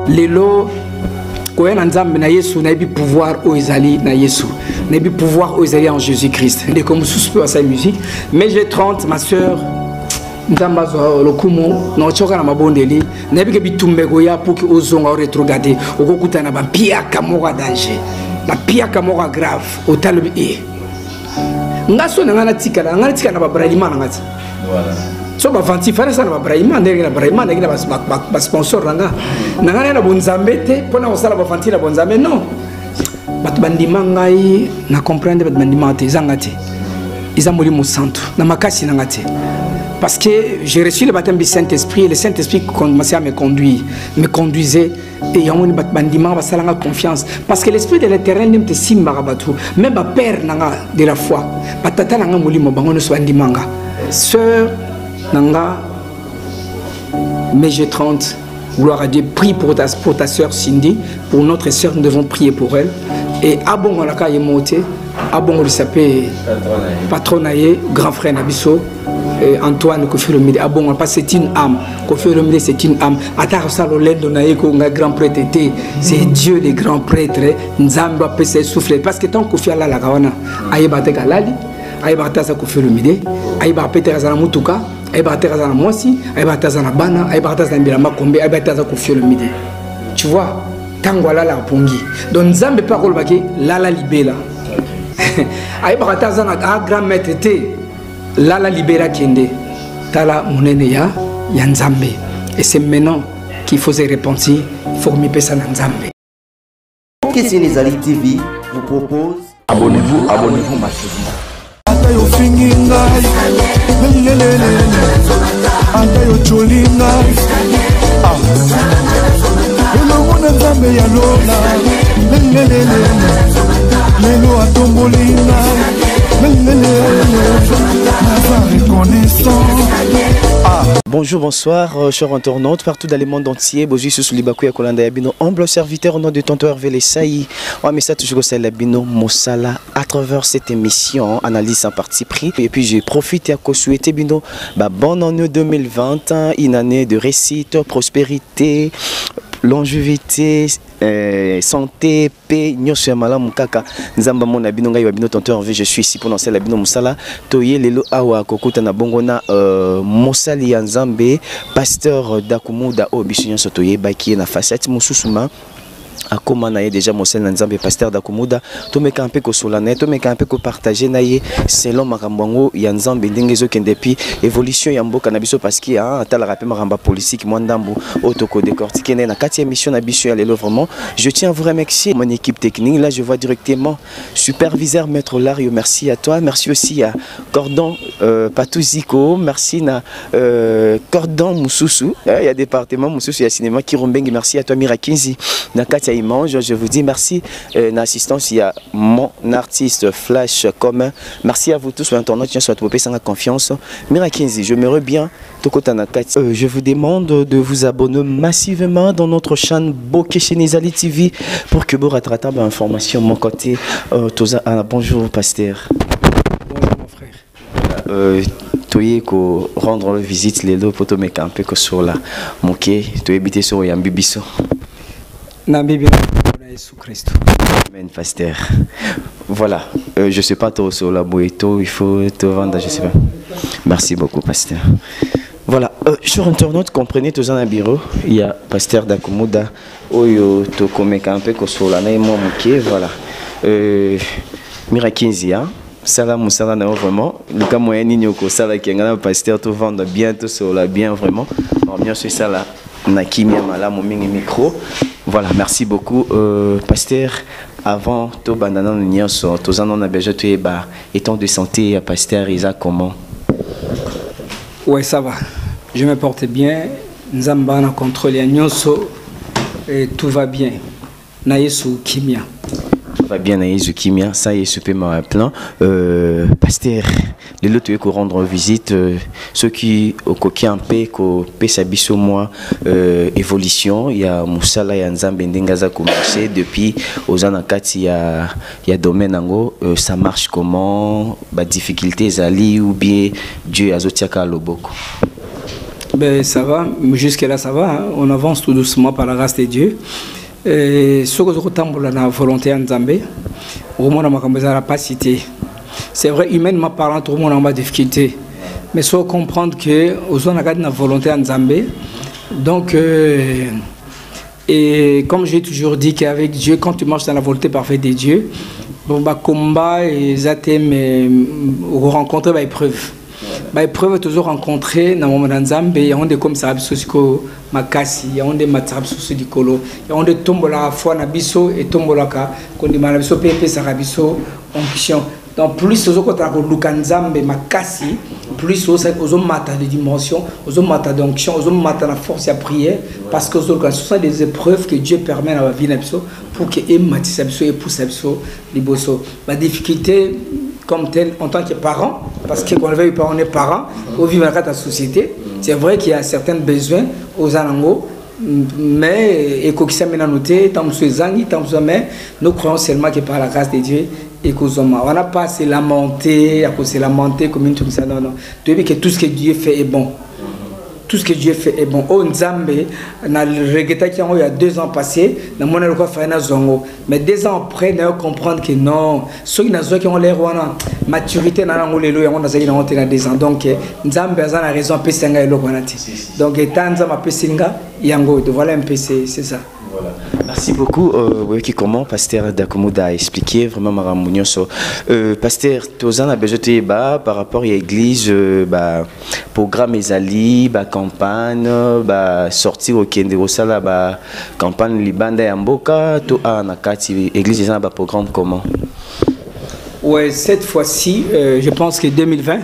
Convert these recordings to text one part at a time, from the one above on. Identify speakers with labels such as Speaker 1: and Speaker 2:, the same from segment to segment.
Speaker 1: lelo koya na nzambe na Yesu na bi pouvoir o ezali na Yesu na bi pouvoir o ezali en Jésus-Christ de comme sous sa musique mais j'ai 30 ma sœur nzamba zo lokumo na choka na mabondeli na bi ke bitumbe goya pour que ozonga retrograder okokuta na ba pia kamora danger la pia kamora grave au talobi e ngaso na ngana tika na ba bralima na ngati voilà so ba fanti fana sana ba bralima ndenge na bralima ndenge na ba sponsor ranga na ngana na bonzambe te pona osala ba fanti na bonzambe non bat bandima ngai na comprendre bat bandima te zangati izamoli mo santo na makasi na ngati parce que j'ai reçu le baptême du Saint-Esprit et le Saint-Esprit commençait à me conduisait et yamoni bat bandima ba salanga confiance parce que l'esprit de l'Éternel n'aime te simba rabatu même ba père nanga de la foi batata nanga molimo bangono so bandimanga sœur nanga mais j'ai 30 gloire à Dieu prie pour ta sœur Cindy pour notre sœur nous devons prier pour elle et abongo la ka yemote abongo le sapé patronaye grand frère Nabiso Antoine Kofi Olomide abongo parce que c'est une âme Kofi Olomide c'est une âme ata salo lendo na yeko nga grand prêtre était c'est Dieu les grands prêtres nzambe apesa souffler parce que tant Kofi ala la kawana ayebate kalali ayebata sa Kofi Olomide ayeba peter za mutuka ayeba peter za mosi ayeba peter za bana ayeba peter za mbila kombe ayeba peter za Kofi Olomide tu vois tango ala la pongi donc nzambe pas ko baki lala libela ayeba peter za na grand maître était lala libera kende tala munene ya nzambe et c'est maintenant qu'il faut se repentir faut me pesa na nzambe.
Speaker 2: Qu'est-ce que Nizali TV vous propose? Abonnez-vous ma chaîne.
Speaker 3: Antayo finginga, lelelele, antayo cholinga, lelo mona nzambe ya lola, lelelele, lelo atombolinga,
Speaker 4: Bonjour, bonsoir, chers internautes, partout dans le monde entier. Bonjour, sous Libakou et Kolanda Yabino, humble serviteur au nom de Tonton Hervé Lessaï. On met ça toujours au Labino Mossala à travers cette émission, analyse en partie pris. Et puis, j'ai profité à souhaiter Bino, bonne année 2020, une année de réussite, prospérité, longévité, santé, paix, nyosya malamu kaka nzamba mona bino ngai babino tonton Hervé je suis ici pour lancer la bino musala toye lelo awa kokuta na bongona mosali ya nzambe pasteur Dakumuda obisunyo sotoye baki na facette mususuma akoma na ye déjà mosali na nzambe pasteur Dakumuda to meka un peu ko solane to meka un peu ko partager na ye selon makambango ya nzambe ndenge ezokende puis évolution ya mboka na biso parce que atala rappel maramba politique moi ndambo otoko décortiquer na 4e émission na biso ya lelo vraiment je tiens à vous remercier mon équipe technique là je vois directement superviseur maître Lario merci à toi merci aussi à Cordon Patouziko merci na Cordon Mususu il y a département Mususu ya cinéma Kirombengi merci à toi Mirakinzi na je vous dis merci d'assistance il y a mon artiste flash commun merci à vous tous internautes je souhaite vous payer sans confiance Mirakinzi je me reviens je vous demande de vous abonner massivement dans notre chaîne Bokeh chez Nizali TV pour que vous rattrapez information mon côté bonjour pasteur.
Speaker 1: Bonjour mon frère.
Speaker 4: Toye ko rendre visite les deux pour te mettre un peu sur la moquée tu habiter sur Yambibiso. Amen, pasteur. Voilà, je sais pas trop sur la boîte, il faut te vendre, je sais pas. Merci beaucoup, pasteur. Voilà, sur internaute, comprenez tous un bureau, il y a pasteur Dakumuda, Oyo Tokomeka un peu sur la voilà. Mirakinzia, salam salam vraiment. Le cas moyen nignoko sala qui est pasteur te vendre bien tout sur la bien vraiment. Bien sûr ça là, nakimia mala mon micro. Voilà, merci beaucoup, pasteur. Avant, tout bandana nous tous en on a besoin de étant de santé, pasteur Isa comment?
Speaker 1: Ouais, ça va. Je me porte bien. Nzamba na contrôle nyonso et tout va bien. Na Yesu kimia.
Speaker 4: Va bien na Yesu kimia, ça y est super ma plan. Pasteur, les autres qui rendre visite ceux qui au coquin paix ko pesa biso moi évolution, il y a musala ya nzambe ndengaza commencé depuis aux anakati il y a domaine ango ça marche comment, ba difficultés ali ou bien Dieu azotiaka loboko.
Speaker 1: Ben, ça va, jusque-là ça va, hein. On avance tout doucement par la grâce de Dieu. Ce que je la volonté en Zambie, au monde n'a pas cité. C'est vrai, humainement parlant, tout le monde a des difficultés. Mais il faut comprendre que aux on a une volonté en Zambie. Donc, et comme j'ai toujours dit qu'avec Dieu, quand tu marches dans la volonté parfaite de Dieu, bon, bah, combat et rencontrer des épreuves. Bah, épreuve toujours rencontré dans le monde en Zambie, il y a des comme ça, makasi, il y a des matériaux du colo, il y a des tombola à fois nabiso et tombola ka, qu'on dit manabiso pepe sarabiso onction. Donc plus aux autres quand Nzambe makasi, plus aux mata de dimension, aux mata d'onction, aux mata la force à prier, parce que ce sont des épreuves que Dieu permet dans la vie nabiso pour que matisse abiso et pousse abiso liboso. La difficulté comme tel en tant que parent, parce que quand on est parent, on vit dans la société, c'est vrai qu'il y a certains besoins aux anangos, mais nous croyons seulement que par la grâce de Dieu, on n'a pas à se lamenter, comme une chose. Non, non. Tu veux que tout ce que Dieu fait est bon. Tout ce que Dieu fait est bon. Au Nzambe, dans le regretté qu'il y a 2 ans passés, dans mon école zongo. Mais 2 ans après, nous comprendre que non. Ceux qui ont l'air de maturité, dans la 2 ans. Donc, Nzambe a raison de faire donc, tant Nzambe a fait voilà un peu, c'est ça.
Speaker 4: Voilà. Merci beaucoup. Comment Pasteur Dakumuda a expliqué vraiment Maramounioso. Pasteur, Tozan a besoin de par rapport à l'église, programme Ezali, campagne, sortir au Kenderosala, campagne Libanda et Amboka, tout à Nakati, l'église a un programme comment?
Speaker 1: Ouais, cette fois-ci, je pense que 2020.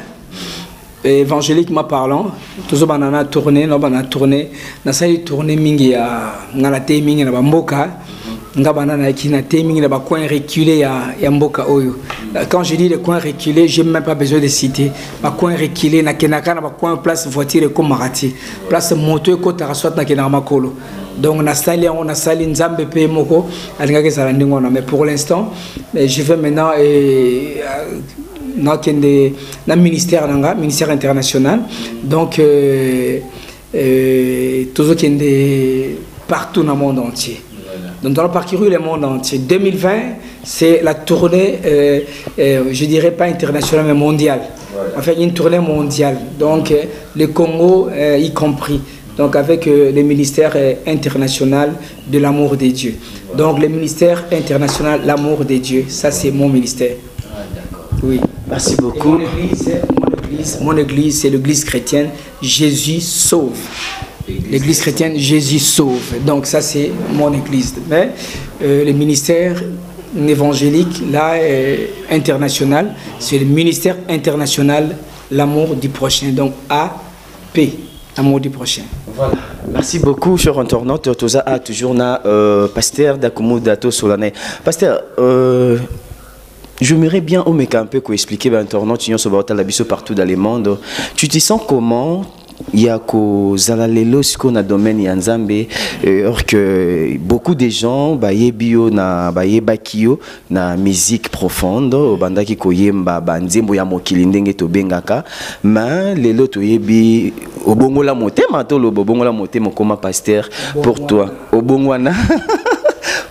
Speaker 1: Évangéliquement parlant, toujours banana tourné, non banana tourné, na sai tourné mingi ya ngala te mingi na bamboka, nga banana qui na te mingi na ba coin reculé ya mboka oyo. Quand je dis les coins reculés, j'ai même pas besoin de citer. Ba coin reculé na kenaka na ba coin place voiture comme marati, place moto ko taraswat na kenama kolo. Donc on a sali nzambe pe moko alinga ke sala ndingona, mais pour l'instant, je vais maintenant dans le ministère international, donc toujours partout dans le monde entier. Donc dans le parcours le monde entier. 2020, c'est la tournée, je dirais pas internationale mais mondiale. Enfin une tournée mondiale. Donc le Congo y compris. Donc avec le ministère international de l'amour des dieux. Donc le ministère international de l'amour des dieux, ça c'est mon ministère. Oui.
Speaker 4: Merci beaucoup.
Speaker 1: Mon église, c'est l'église chrétienne Jésus sauve. L'église chrétienne Jésus sauve. Donc ça c'est mon église. Mais le ministère évangélique là international, c'est le ministère international l'amour du prochain. Donc AP, amour du prochain.
Speaker 4: Voilà. Merci beaucoup, cher internaute. Toza a toujours na Pasteur Dakumuda Solane. Pasteur. J'aimerais bien au mec un peu expliquer partout dans le monde. Tu te sens comment? Il y a Zalalelo dans le domaine de Nzambe, or que beaucoup de gens bio na bakio na musique profonde, bandaki koyemba banzembo ya mokili ndenge to bengaka, mais lelo to yebi obongola motema to lo obongola motema comme pasteur pour toi obongwana.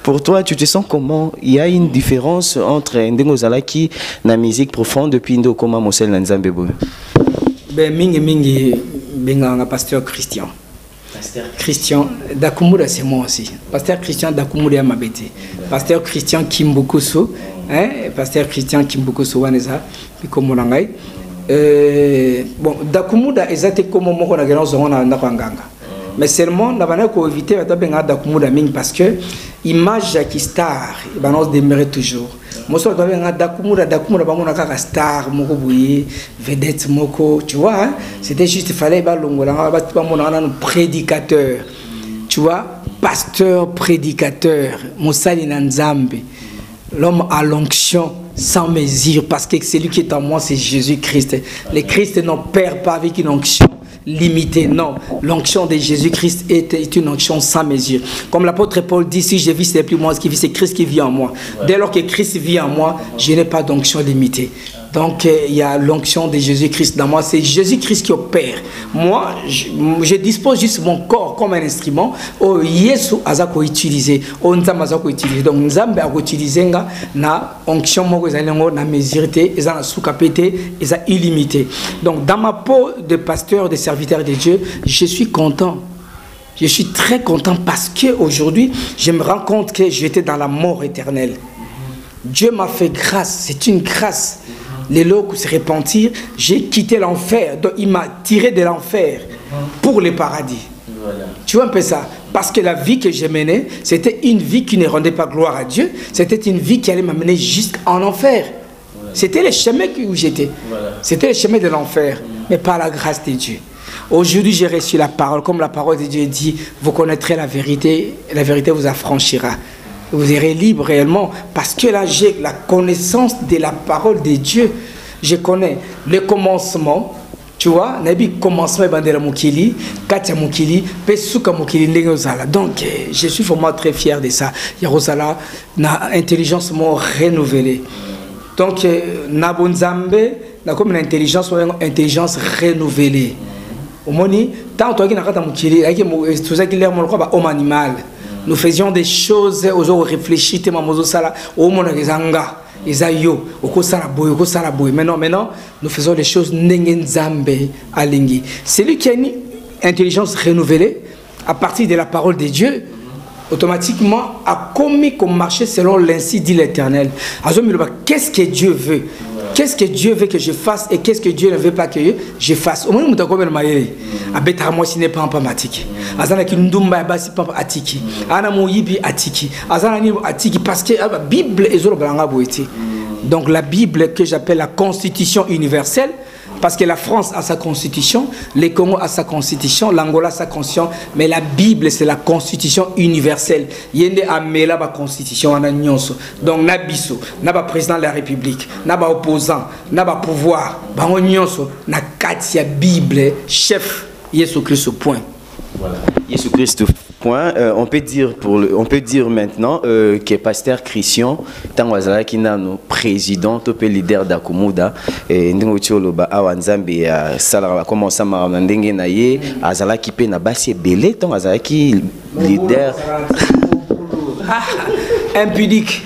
Speaker 4: Pour toi, tu te sens comment? Il y a une différence entre Ndengozalaki na musique profonde depuis Ndo Koma Mosel Nzambe Boy.
Speaker 1: Ben mingi benga pasteur Christian. Pasteur Christian Dakumuda c'est moi aussi. Pasteur Christian Dakumuda Mabete. Pasteur Christian Kimbukusu, hein? Pasteur Christian Kimbukusu waneza bikomolangai. Bon Dakumuda ezate comme moko na gena zonga na kwanganga. Mais seulement, on a éviter parce que l'image qui star, on demeure toujours. Moi, je dois star, vedette, tu vois, c'était juste il fallait prédicateur, tu vois, pasteur, prédicateur, Moussali Nzambe, l'homme à l'onction sans mesure, parce que celui qui est en moi, c'est Jésus-Christ. Le Christ ne perd pas avec une onction limité, non. L'onction de Jésus-Christ est une onction sans mesure. Comme l'apôtre Paul dit, si je vis, ce n'est plus moi qui vis, c'est Christ qui vit en moi. Dès lors que Christ vit en moi, je n'ai pas d'onction limitée. Donc il y a l'onction de Jésus-Christ dans moi. C'est Jésus-Christ qui opère. Moi, je dispose juste mon corps comme un instrument. Oh, Yesu azako utiliser. Oh, Nzambe azako utiliser. Donc Nzambe a utilisé na onction moko ezango na mesure ezana soukapete eza illimité. Donc dans ma peau de pasteur, de serviteur de Dieu, je suis content. Je suis très content parce qu'aujourd'hui, je me rends compte que j'étais dans la mort éternelle. Dieu m'a fait grâce, c'est une grâce. Les lots se repentir, j'ai quitté l'enfer. Donc il m'a tiré de l'enfer pour le paradis. Voilà. Tu vois un peu ça? Parce que la vie que j'ai menée, c'était une vie qui ne rendait pas gloire à Dieu. C'était une vie qui allait m'amener jusqu'en enfer. Voilà. C'était le chemin où j'étais. Voilà. C'était le chemin de l'enfer, mais par la grâce de Dieu. Aujourd'hui, j'ai reçu la parole, comme la parole de Dieu dit, vous connaîtrez la vérité vous affranchira. Vous serez libre réellement, parce que là, j'ai la connaissance de la parole de Dieu. Je connais le commencement, tu vois, nabi commencement bandera mukili, katia mukili, pesuka mukili ndengozala. Donc, je suis vraiment très fier de ça. Yarosala na intelligence mo renouvelée. Donc, na bonzambe, na comme une intelligence renouvelée. Omoni, tant que tu as mukili, tout ça qui l'air mon quoi homme animal. Nous faisions des choses aux réfléchis, au monagezanga, Isaïo, au Saraboy. Maintenant, nous faisons des choses Nengenzambe Alingi. Celui qui a une intelligence renouvelée, à partir de la parole de Dieu, automatiquement a commis comme marcher selon l'ainsi dit l'Éternel. Qu'est-ce que Dieu veut? Qu'est-ce que Dieu veut que je fasse et qu'est-ce que Dieu ne veut pas que je fasse? Au moins, nous avons dit que moi, ce n'est pas automatique. Parce que la Bible est donc la Bible que j'appelle la Constitution universelle, parce que la France a sa constitution, le Congo a sa constitution, l'Angola a sa constitution, mais la Bible c'est la constitution universelle. Yende amela ba constitution ana nyonso. Donc na biso, na ba président de la République, na ba opposant, na ba pouvoir, ba nyonso na kati ya Bible chef Yesu Christ point.
Speaker 4: Voilà. Yesu Christ point. On peut dire maintenant que pasteur Christian tangwazala kinano président top leader d'Akumuda et ndingo tioloba awanzambe sala commence à ndenge na ye azala ki pe na basi belé tangwazala ki leader
Speaker 1: impudique.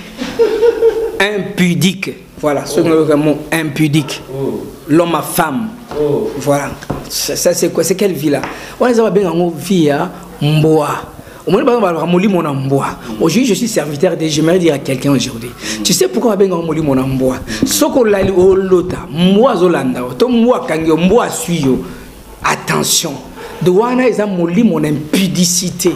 Speaker 1: Voilà, ce que mot impudique. L'homme à femme. Voilà. Ça c'est quoi? C'est quelle vie là? On les a bien en vie à Mboa. Aujourd'hui, je suis serviteur de. J'aimerais dire à quelqu'un aujourd'hui. Tu sais pourquoi on a bien en Mboa? Sokolali olota, moi zolanda, to moi kangyo, moi suyo. Attention. Douana ils ont moli mon impudicité.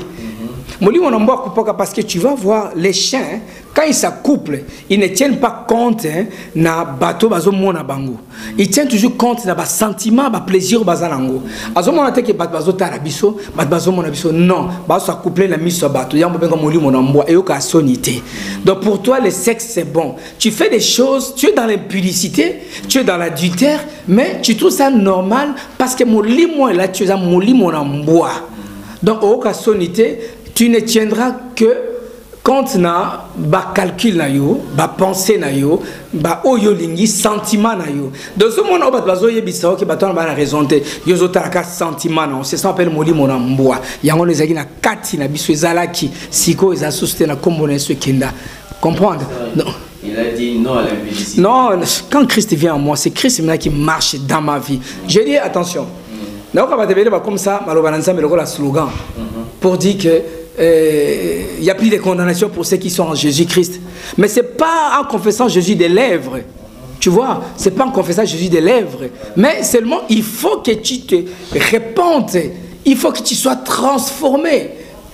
Speaker 1: Moli mon amboa parce que tu vas voir les chiens. Quand ils s'accouplent, ils ne tiennent pas compte na bateau bazo mona bango. Ils tiennent toujours compte na ba sentiment, ba plaisir bazalango. Azo mona te ke bazo tarabiso, bazo mona biso non, bazo s'accoupler na miso bateau. Yambo benga moli mona mboa et ka sonité. Donc pour toi le sexe c'est bon. Tu fais des choses, tu es dans l'impudicité, tu es dans l'adultère, mais tu trouves ça normal parce que moli moi là tu es un moli mona mboa. Donc au ka sonité, tu ne tiendras que quand na ba calcul na yo, ba pensée na yo, ba oyo lingi sentiment na yo. Dans ce monde obat bazo yebisa ok baton ba na raison te. Yo zotaka sentiment na, c'est ça appelle moli mona mboa. Yango les na kati na biso ezalaki siko eza susté na kombo na so kenda. Comprendre? Non.
Speaker 4: Il a dit non à l'impudicité.
Speaker 1: Non, quand Christ vient en moi, c'est Christ qui marche dans ma vie. Je dis attention. Na ko ba tebele ba comme ça, maloba nzambe le la slogan pour dire que il n'y a plus de condamnation pour ceux qui sont en Jésus-Christ. Mais ce n'est pas en confessant Jésus des lèvres. Tu vois, ce n'est pas en confessant Jésus des lèvres. Mais seulement, il faut que tu te répandes. Il faut que tu sois transformé.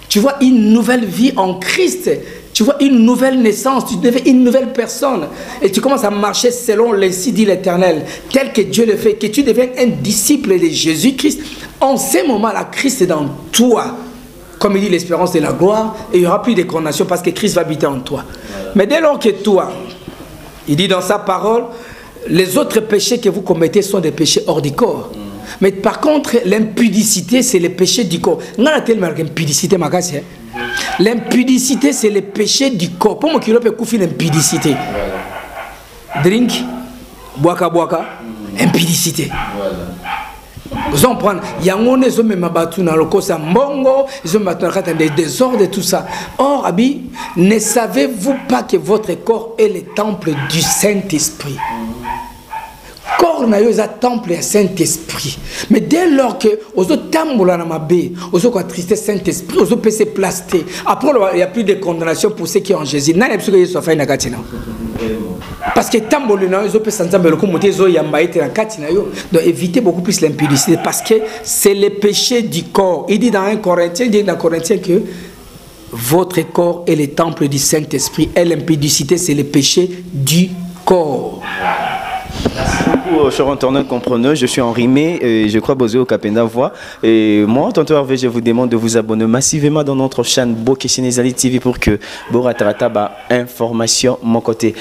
Speaker 1: Tu vois, une nouvelle vie en Christ. Tu vois, une nouvelle naissance. Tu deviens une nouvelle personne. Et tu commences à marcher selon l'ainsi dit l'Éternel. Tel que Dieu le fait. Que tu deviens un disciple de Jésus-Christ. En ce moment-là, Christ est dans toi. Comme il dit l'espérance de la gloire, et il n'y aura plus de condamnation parce que Christ va habiter en toi. Mais dès lors que toi, il dit dans sa parole, les autres péchés que vous commettez sont des péchés hors du corps. Mais par contre, l'impudicité, c'est le péché du corps. L'impudicité, c'est le péché du corps. Pour moi, qui peut couper l'impudicité. Drink. Boaka boaka, impudicité. Vous en prenez, il y a un ils ont même abattu dans le cause mbongo, ils ont battu dans des désordres et tout ça. Or, Abi, ne savez-vous pas que votre corps est le temple du Saint-Esprit? Corps na yo est temple du Saint-Esprit. Mais dès lors que aux autres tambola na mabé, aux autres attristé Saint-Esprit, aux autres peut se plaster. Après, il n'y a plus de condamnation pour ceux qui ont Jésus. N'a pas besoin de se faire une katina. Parce que tambolina, ils ont pu s'entendre comme ils ont yambaïté la katina yo. Donc évitez beaucoup plus l'impudicité parce que c'est le péché du corps. Il dit dans 1 Corinthiens, il dit dans Corinthiens que votre corps est le temple du Saint-Esprit et l'impudicité c'est le péché du corps.
Speaker 4: Bonjour, chers internautes compreneurs, je suis Henri May et je crois Bozé au Capenda Voix. Et moi, tonton Hervé, je vous demande de vous abonner massivement dans notre chaîne Bokesinezali TV pour que Boratrata ba information mon côté.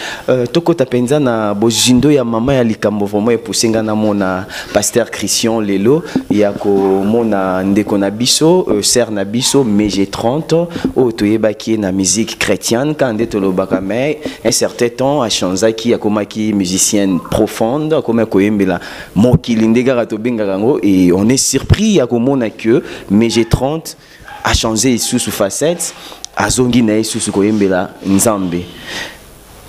Speaker 4: Toko Tapenza na bojindo ya mama ya likambo vraiment et poussinga na mona pasteur Christian Lelo ya ko mona ndeko na biso ser na biso mais j'ai 30 o toyebaki na musique chrétienne quand ndetolo bakame un certain temps a chanzaki ya komaki musicienne profonde comme koyembela mokili ndega to benga ngo et on est surpris à komona que mais j'ai 30 a changé sous facette azongi na sous koyembela nzambe.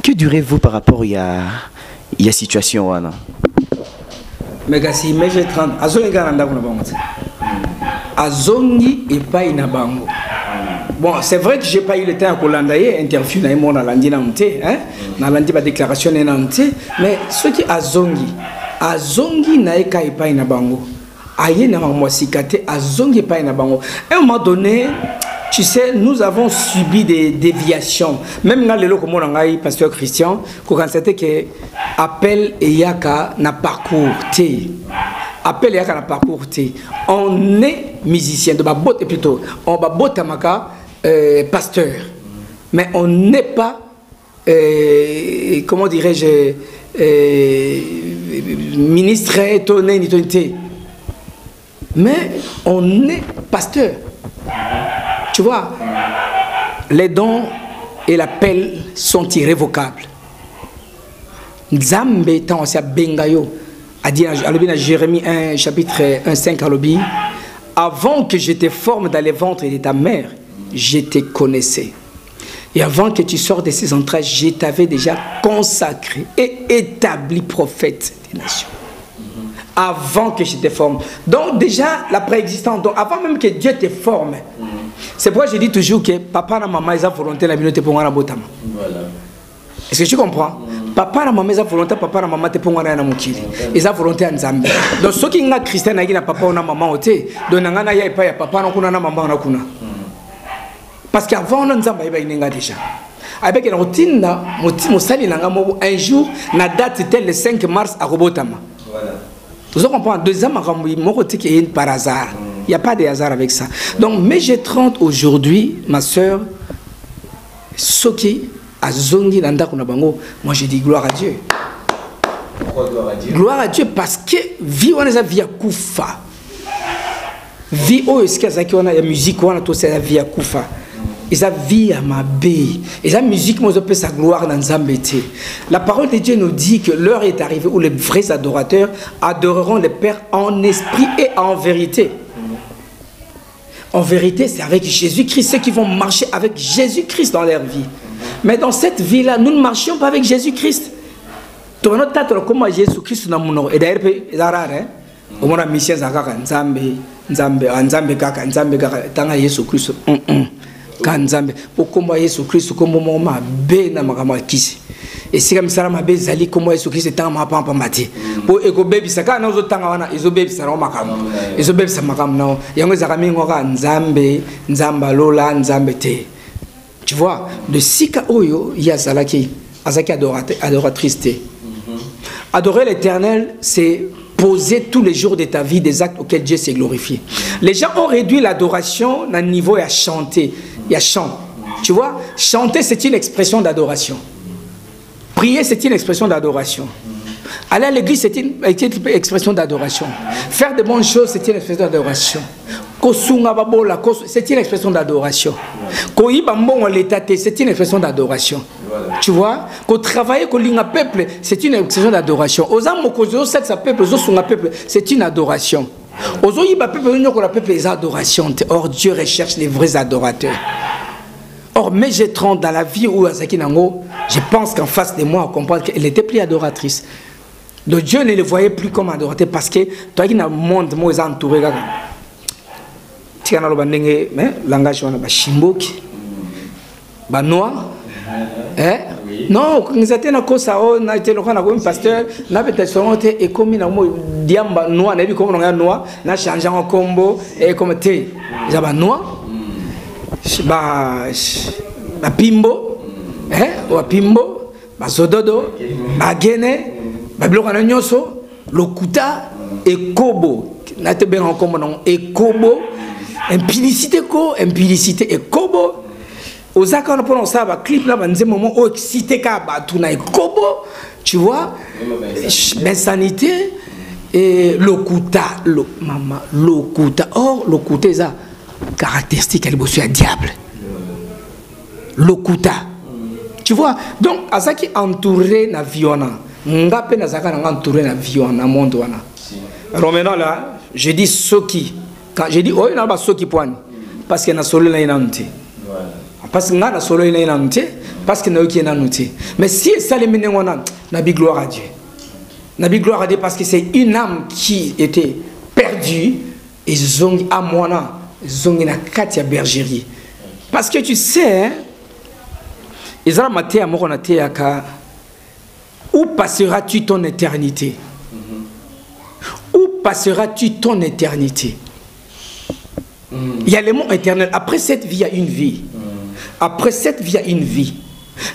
Speaker 4: Que direz-vous par rapport à la situation wana?
Speaker 1: Mais si mais j'ai 30 azongi garanda kuna bango. Azongi et pas inabango. Bon, c'est vrai que j'ai pas eu le temps à collander, interview na mon alandi na monté, hein, na alandi ba déclaration na monté, mais ce qui azongi na eka et pas inabango. Aye na mwasikate azongi pas inabango. À un moment donné, tu sais, nous avons subi des déviations. Même dans le comme on a pasteur Christian, quand c'était que appel et yaka na parcours té. Appel et yaka na parcours té. On est musicien de babot et plutôt on va botamaka pasteur, mais on n'est pas comment dirais-je ministre étonné ni tonité, mais on est pasteur. Tu vois, les dons et l'appel sont irrévocables. Nzambe tant aussi bengayo a dit à Jérémie 1 chapitre 1 5 alobi, avant que je te forme dans les ventres de ta mère, je te connaissais. Et avant que tu sortes de ces entrailles, je t'avais déjà consacré et établi prophète des nations. Avant que je te forme. Donc déjà, la préexistence, donc avant même que Dieu te forme. C'est pourquoi je dis toujours que papa et maman, ils ont volonté la minute pour moi. Est-ce que tu comprends? Papa et maman, ils ont volonté, papa et maman, te pour moi. Ils ont volonté en Zambie. Donc ceux qui sont chrétiens, ils ont papa ou maman, donc ils ont papa ou maman. Parce qu'avant, on a déjà. Avec une routine, un jour, la date était le 5 mars à Robotama. Vous comprenez? Deuxième, par hasard. Il n'y a pas de hasard avec ça. Donc, mais j'ai 30 aujourd'hui, ma soeur, Soki, Azongi, moi je dis gloire à Dieu.
Speaker 4: Pourquoi gloire à Dieu? Gloire
Speaker 1: à Dieu parce que vie, on a vie à Koufa. Vie, oh, est-ce qu'il y a la musique, on a tout ça, la vie à Koufa. Ils ont vie à ma baie. Ils ont musique, moi je peux sa gloire dans Zambété. La parole de Dieu nous dit que l'heure est arrivée où les vrais adorateurs adoreront le Père en esprit et en vérité. En vérité, c'est avec Jésus-Christ, ceux qui vont marcher avec Jésus-Christ dans leur vie. Mais dans cette vie-là, nous ne marchions pas avec Jésus-Christ. Tu vois, notre comment Jésus-Christ dans mon et d'ailleurs, c'est rare, hein? Au moins, la mission, c'est Nzambe, Tanga Jésus-Christ. Kanzambe okomba Yesu Kristo kombo moma be na makama kisi esika misala mabe zali kombo Yesu Kristo tanga mapampa mati po eko bebi saka na zo tanga wana ezo bebi sala makama ezo bebi sa makama na yango zaka mingo ka nzambe nzamba lola nzambe te. Tu vois, de sika oyo ya zalaki azaki adoratrice. Adorer l'Éternel, c'est poser tous les jours de ta vie des actes auxquels Dieu s'est glorifié. Les gens ont réduit l'adoration d'un niveau à chanter. Il y a chant. Tu vois, chanter, c'est une expression d'adoration. Prier, c'est une expression d'adoration. Aller à l'église, c'est une expression d'adoration. Faire de bonnes choses, c'est une expression d'adoration. c'est une expression d'adoration. C'est une expression d'adoration. Tu vois, qu'on travaille avec le peuple, c'est une expression d'adoration. Aux hommes, c'est une adoration. Aux peuple, c'est adoration. Or, Dieu recherche les vrais adorateurs. Or, mais j'ai 30 dans la vie où je pense qu'en face de moi, on comprend qu'elle était plus adoratrice. Donc Dieu ne le voyait plus comme adorateur parce que toi qui dans le monde, moi, ils entouré. Tu as le langage de Shimboki, Noir. Non, nous étions dans le ça, on a été le pasteur, on a été et comme il y a un noir, on a vu comme on a noir, on a changé en combo et comme tu es, il y a un noir, Pimbo, Pimbo, Sododo, Gene, Bablokana Nyoso, Lokuta et Kobo. On a été bien en combo, et Kobo, impudicité et Kobo. Aux accords, on ça, clip là, on moment où excité Kobo, tu vois, l'insanité et Lokuta, Lokuta. Or, Lokuta, ça caractéristique, elle est un diable. Lokuta. Tu vois, donc, à ça qui entouré la viona, Ngapé n'a pas entouré la viona, monde. Alors maintenant là, je dis Soki. Quand je dis, oh, il n'y a pas Soki point. Parce qu'il y a un solo là, il y a un parce qu'il y a un solo là, il y a un parce qu'il y a un mais si ça les mène, on a gloire à Dieu. Nabi gloire à Dieu parce que c'est une âme qui était perdue et zong à moi zong na katia bergerie. Parce que tu sais, hein, Isra maté amour na te aka où passeras-tu ton éternité? Où passeras-tu ton éternité? Il y a le mot éternel. Après cette vie, il y a une vie. Après cette vie, il y a une vie.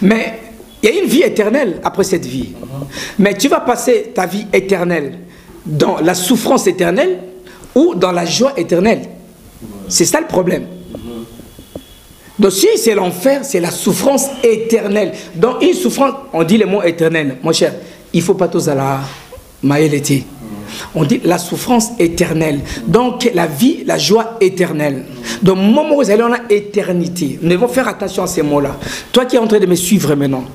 Speaker 1: Mais il y a une vie éternelle après cette vie. Mais tu vas passer ta vie éternelle dans la souffrance éternelle ou dans la joie éternelle. C'est ça le problème. Donc si c'est l'enfer, c'est la souffrance éternelle. Dans une souffrance, on dit le mot éternel. Mon cher, il ne faut pas tous à la maïlité. On dit la souffrance éternelle. Donc la vie, la joie éternelle. Donc au moment où vous allez en éternité, nous devons faire attention à ces mots-là. Toi qui es en train de me suivre maintenant,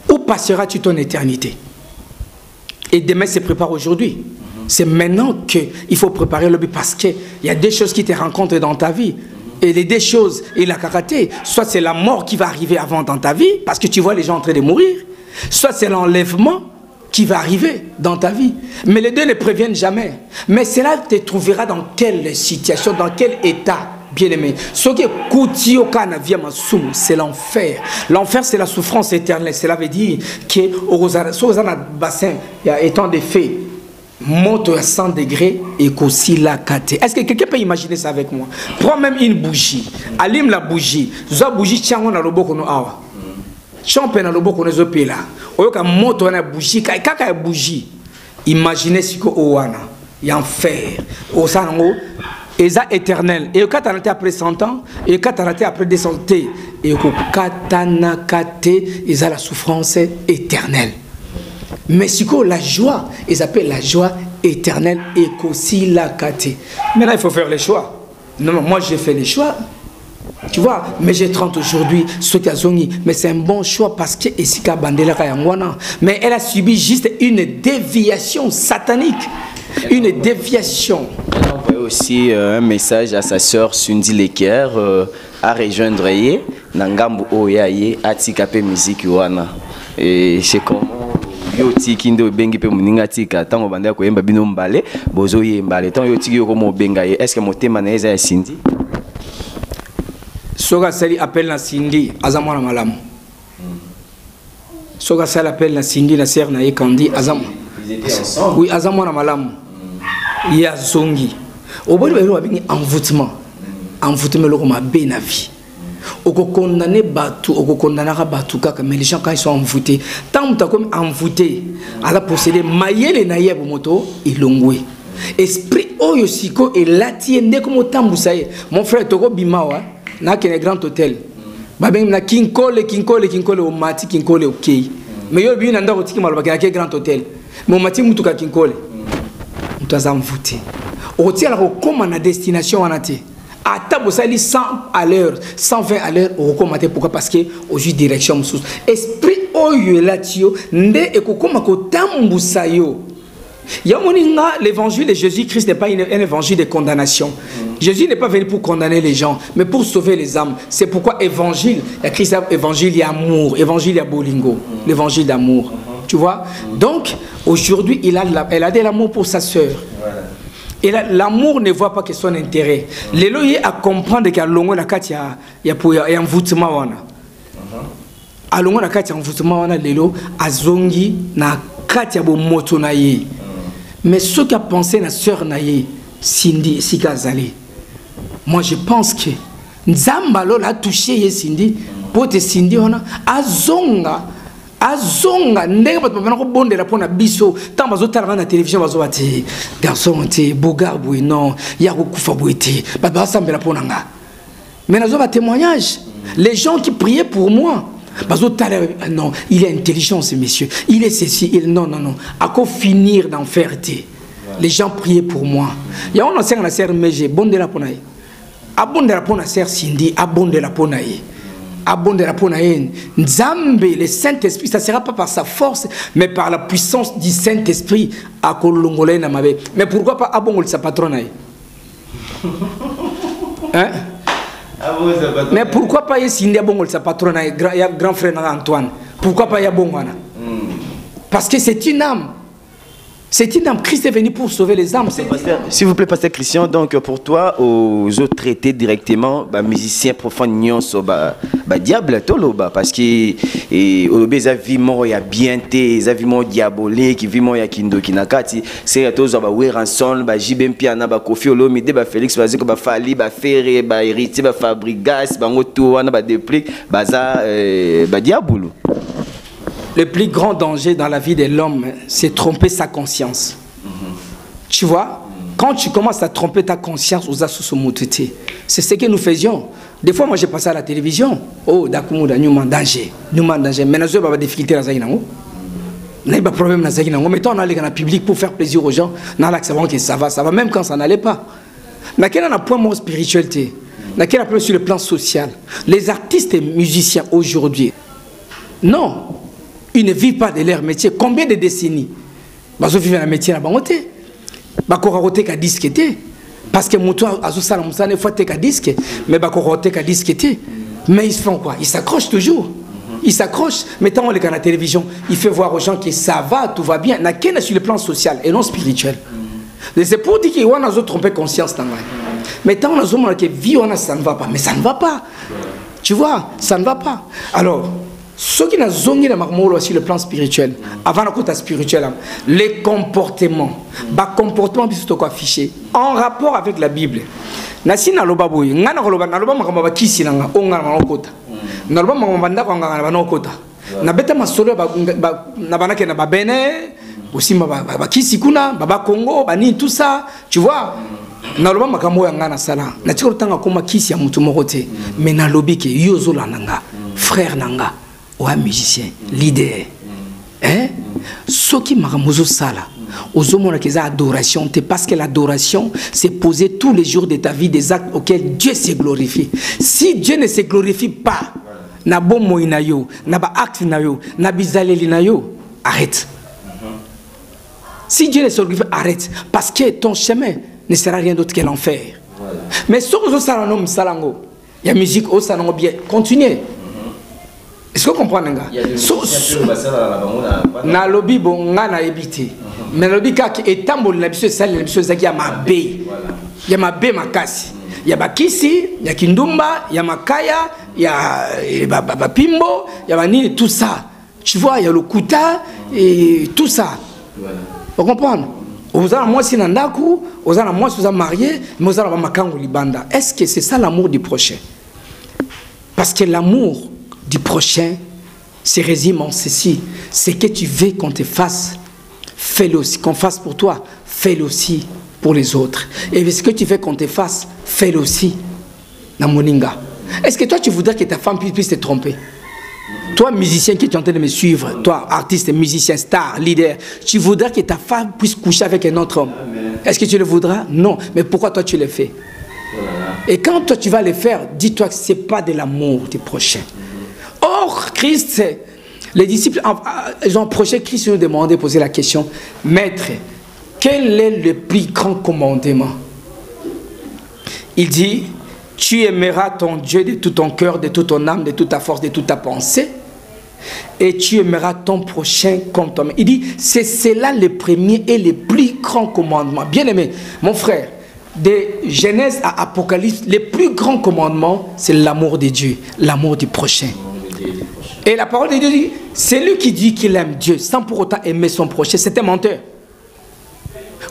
Speaker 1: où passeras-tu ton éternité? Et demain se prépare aujourd'hui. C'est maintenant qu'il faut préparer le but parce qu'il y a des choses qui te rencontrent dans ta vie. Et les deux choses, il a karaté. Soit c'est la mort qui va arriver avant dans ta vie, parce que tu vois les gens en train de mourir. Soit c'est l'enlèvement qui va arriver dans ta vie. Mais les deux ne préviennent jamais. Mais cela te trouvera dans quelle situation, dans quel état, bien-aimé. Ce qui est c'est l'enfer. L'enfer, c'est la souffrance éternelle. Cela veut dire que bassin, il y a étant des faits, monte à 100 degrés et qu'aussi la kate. Est-ce que quelqu'un peut imaginer ça avec moi? Prends même une bougie. Allume la bougie. Zoa bougie, tiens, on a le beau qu'on a. Champion a le beau qu'on a zopé là. Oyoka moto na bougie kaka bougie. Imaginez ce que owana y a enfer au sango eza éternel et quand on a après 100 ans et quand on a après 200 ans et ko katana kate eza la souffrance éternelle. Mais ce que la joie, ils appellent la joie éternelle et qu'aussi la kate. Maintenant il faut faire les choix. Non, moi j'ai fait les choix. Tu vois, mais j'ai 30 aujourd'hui, ce qui a zongi, mais c'est un bon choix parce que Esika Bandela Kayangwana. Mais elle a subi juste une déviation satanique. Une déviation.
Speaker 4: Elle a envoyé aussi un message à sa sœur Sundi Leker à rejoindre Ye, Nangambu Oyaye, Atikape musique Wana. Et c'est comment yoti kindo bengi pe muninga tika tango banda ko yemba bino mbale bozo yembale tango yoti ko mo benga ye est-ce que motema na eza ya Sindi?
Speaker 1: Soga Sali appelle la Sindi, Azamwana Malam. Soga Sali appelle la Sindi, la sœur Naye Kandi, Azam.
Speaker 4: Ils étaient ensemble.
Speaker 1: Oui, Azamwana Malam. Il y a Zongi. Au bout de l'eau, envoûtement. Envoûtement, le ma bénavi. Au condamné Batou, au condamné Batou, mais les gens quand ils sont envoûtés, tant que comme envoûté, à la posséder, Mayele Naye Moto, ils l'ont joué. Esprit Oyosiko et Latiende comme autant vous savez. Mon frère Togo Bimawa. Na kene grand hôtel babeng na kinkole o mati kinkole ok mais yo bi na ndako tiki maloba kene grand hôtel mo mati mutuka kinkole mutaza mvuti Au tir comme à la destination en athée. À table, ça dit 100 à l'heure, 120 à l'heure, au recommandé. Pourquoi? Parce que au juste direction, esprit oyo latio, nde ekokoma kotambu sayo. L'évangile de Jésus-Christ n'est pas un évangile de condamnation. Jésus n'est pas venu pour condamner les gens, mais pour sauver les âmes. C'est pourquoi évangile, il y a Christ, évangile, il y a amour, évangile, il y a bolingo, l'évangile d'amour. Tu vois? Donc, aujourd'hui, elle a de l'amour pour sa sœur. Et l'amour ne voit pas que son intérêt. L'élo est à comprendre qu'il y a longo la carte, il y a envoûtement. À longo la carte, il y a envoûtement, l'élo, à zongi, na carte, il y a moto na ye. Mais ce qu'a pensé la sœur naye, Cindy Sikazali, moi je pense que Nzambalo l'a touché Cindy, pour te Cindy, on a azonga, ndenge bato bana ko bondela pona biso tant bazo tala na télévision bazo bati garçon te boga boy non ya ko kufa boyete ba basambela pona nga. Mais nazo ba témoignage, les gens qui priaient pour moi. Non, il est intelligent ce monsieur, il est ceci, non. À quoi finir d'en faire? Les gens priaient pour moi. Il y a un ancien la sœur Meje, bon de la ponaï. Abonde la pona sœur Cindy, abonde la ponaï. Abonde la ponaï. Nzambe, le Saint-Esprit, ça ne sera pas par sa force, mais par la puissance du Saint-Esprit à Kolongolé Namabe. Mais pourquoi pas abonde sa patronaï? Hein? Mais pourquoi pas Cindy abonde sa patronaï, grand frère Antoine? Pourquoi pas Yabongwana? Parce que c'est une âme. C'est une âme. Christ est venu pour sauver les âmes.
Speaker 4: S'il vous plaît, pasteur Christian, donc pour toi, aux autres traités directement, musicien profond, diable, parce que au beza vivement il y a bien té, ça vivement diabolique, vivement il y a kindo kinakati, c'est à tous ba Weranson, ba Jibempi ana ba Kofi Olomide, ba Félix Baziko, ba Fali, ba Ferré, ba Héritier, ba Fabrigas, ba Ngoto, ana ba Déplique, baza ba diabolo.
Speaker 1: Le plus grand danger dans la vie de l'homme, c'est tromper sa conscience. Tu vois, quand tu commences à tromper ta conscience aux associés, c'est ce que nous faisions. Des fois, moi, j'ai passé à la télévision. Oh, d'accord, nous avons danger. Mais nous avons des difficultés dans la vie. Nous avons des problèmes dans la vie. Mettons, on allait dans le public pour faire plaisir aux gens. Nous avons que ça va, même quand ça n'allait pas. Nous avons un point de spiritualité. Nous avons un point sur le plan social. Les artistes et musiciens aujourd'hui, non. Ils ne vivent pas de leur métier. Combien de décennies? Ils vivent dans le métier. Ils vont faire des disques. Parce que les gens ne font pas des disques. Mais ils font des disques. Mais ils font quoi? Ils s'accrochent toujours. Ils s'accrochent. Mettons les à la télévision. Il fait voir aux gens que ça va, tout va bien. Il y a sur le plan social et non spirituel. C'est pour dire qu'on a trompé conscience. Mais tant on a que vie, ça ne va pas. Mais ça ne va pas. Tu vois, ça ne va pas. Alors, ceux qui n'ont pas sur le plan spirituel, avant le côté spirituel, les comportements, comportements sont affichés en rapport avec la Bible. Nasi na loba boy, ngana loba na loba makamba kisi nanga onga na okota. Na loba makamba ndako ngana na okota. Na beta masolo na banake na babene, aussi ba kisi kuna, baba Congo, bani tout ça, tu vois. Na loba makamba ngana sala. Na tiko tanga koma kisi ya mutu mokote, mais na lobike yozo la nanga, frère nanga. Ou un musicien, leader. Hein? Ce qui m'a dit ça, c'est adoration. Parce que l'adoration, c'est poser tous les jours de ta vie des actes auxquels Dieu se glorifie. Si Dieu ne se glorifie pas, na bon moï na yo, na ba acte na yo, na bizaleli na yo, arrête. Si Dieu ne se glorifie, arrête. Parce que ton chemin ne sera rien d'autre que l'enfer. Mais ce que ça il y a musique au salon bien, continuez. Est-ce que vous comprenez? Na lobby bon ngana ebité. Mais lobby kaki etambo na biso sali na biso zaki ya mabe. Ya mabe makasi. Ya bakisi, ya kindumba, ya makaya, ya pimbo, ya banini tout ça. Tu vois, il y a le kuta et tout ça. Vous comprenez? Vous avez moi si nandaku, vous avez moi si vous êtes marié, mais vous avez makango libanda. Est-ce que c'est ça l'amour du prochain? Parce que l'amour du prochain se résume en ceci: c'est que tu veux qu'on te fasse, fais-le aussi, qu'on fasse pour toi, fais-le aussi pour les autres. Et ce que tu veux qu'on te fasse, fais-le aussi dans Moninga. Est-ce que toi tu voudrais que ta femme puisse te tromper? Toi musicien qui es en train de me suivre, toi artiste, musicien, star, leader, tu voudrais que ta femme puisse coucher avec un autre homme? Est-ce que tu le voudras? Non. Mais pourquoi toi tu le fais? Et quand toi tu vas le faire, dis-toi que ce n'est pas de l'amour du prochain. Or, Christ, les disciples, ils ont approché Christ et nous demandé, poser la question, Maître, quel est le plus grand commandement? Il dit, tu aimeras ton Dieu de tout ton cœur, de toute ton âme, de toute ta force, de toute ta pensée. Et tu aimeras ton prochain comme toi-même. Il dit, c'est cela le premier et le plus grand commandement. Bien aimé, mon frère, de Genèse à Apocalypse, le plus grand commandement, c'est l'amour de Dieu, l'amour du prochain. Et la parole de Dieu dit, c'est lui qui dit qu'il aime Dieu sans pour autant aimer son prochain, c'est un menteur.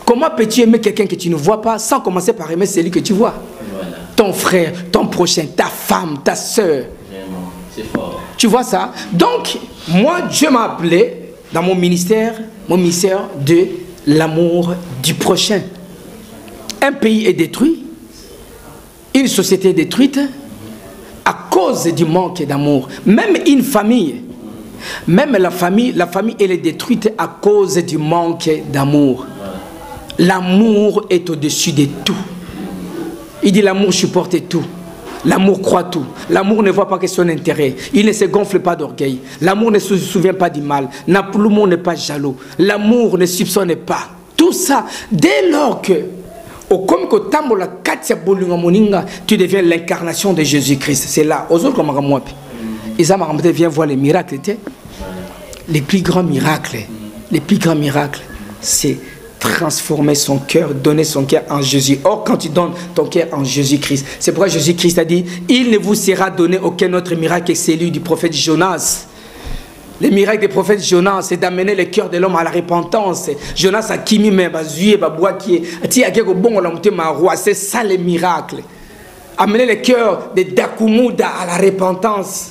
Speaker 1: Comment peux-tu aimer quelqu'un que tu ne vois pas sans commencer par aimer celui que tu vois? Voilà. Ton frère, ton prochain, ta femme, ta soeur. C'est fort. Tu vois ça? Donc, moi, Dieu m'a appelé dans mon ministère de l'amour du prochain. Un pays est détruit, une société est détruite à cause du manque d'amour. Même une famille, même la famille elle est détruite à cause du manque d'amour. L'amour est au-dessus de tout. Il dit l'amour supporte tout. L'amour croit tout. L'amour ne voit pas que son intérêt. Il ne se gonfle pas d'orgueil. L'amour ne se souvient pas du mal. L'amour n'est pas jaloux. L'amour ne soupçonne pas. Tout ça, dès lors que tu deviens l'incarnation de Jésus-Christ. C'est là. Ils viennent voir les miracles. Les plus grands miracles, c'est transformer son cœur, donner son cœur en Jésus. Or, quand tu donnes ton cœur en Jésus-Christ, c'est pourquoi Jésus-Christ a dit, il ne vous sera donné aucun autre miracle que celui du prophète Jonas. Le miracle des prophètes Jonas, c'est d'amener le cœur de l'homme à la repentance. Jonas a kimi me bazuye babwa qui c'est ça le miracle. Amener le cœur de Dakumuda à la repentance.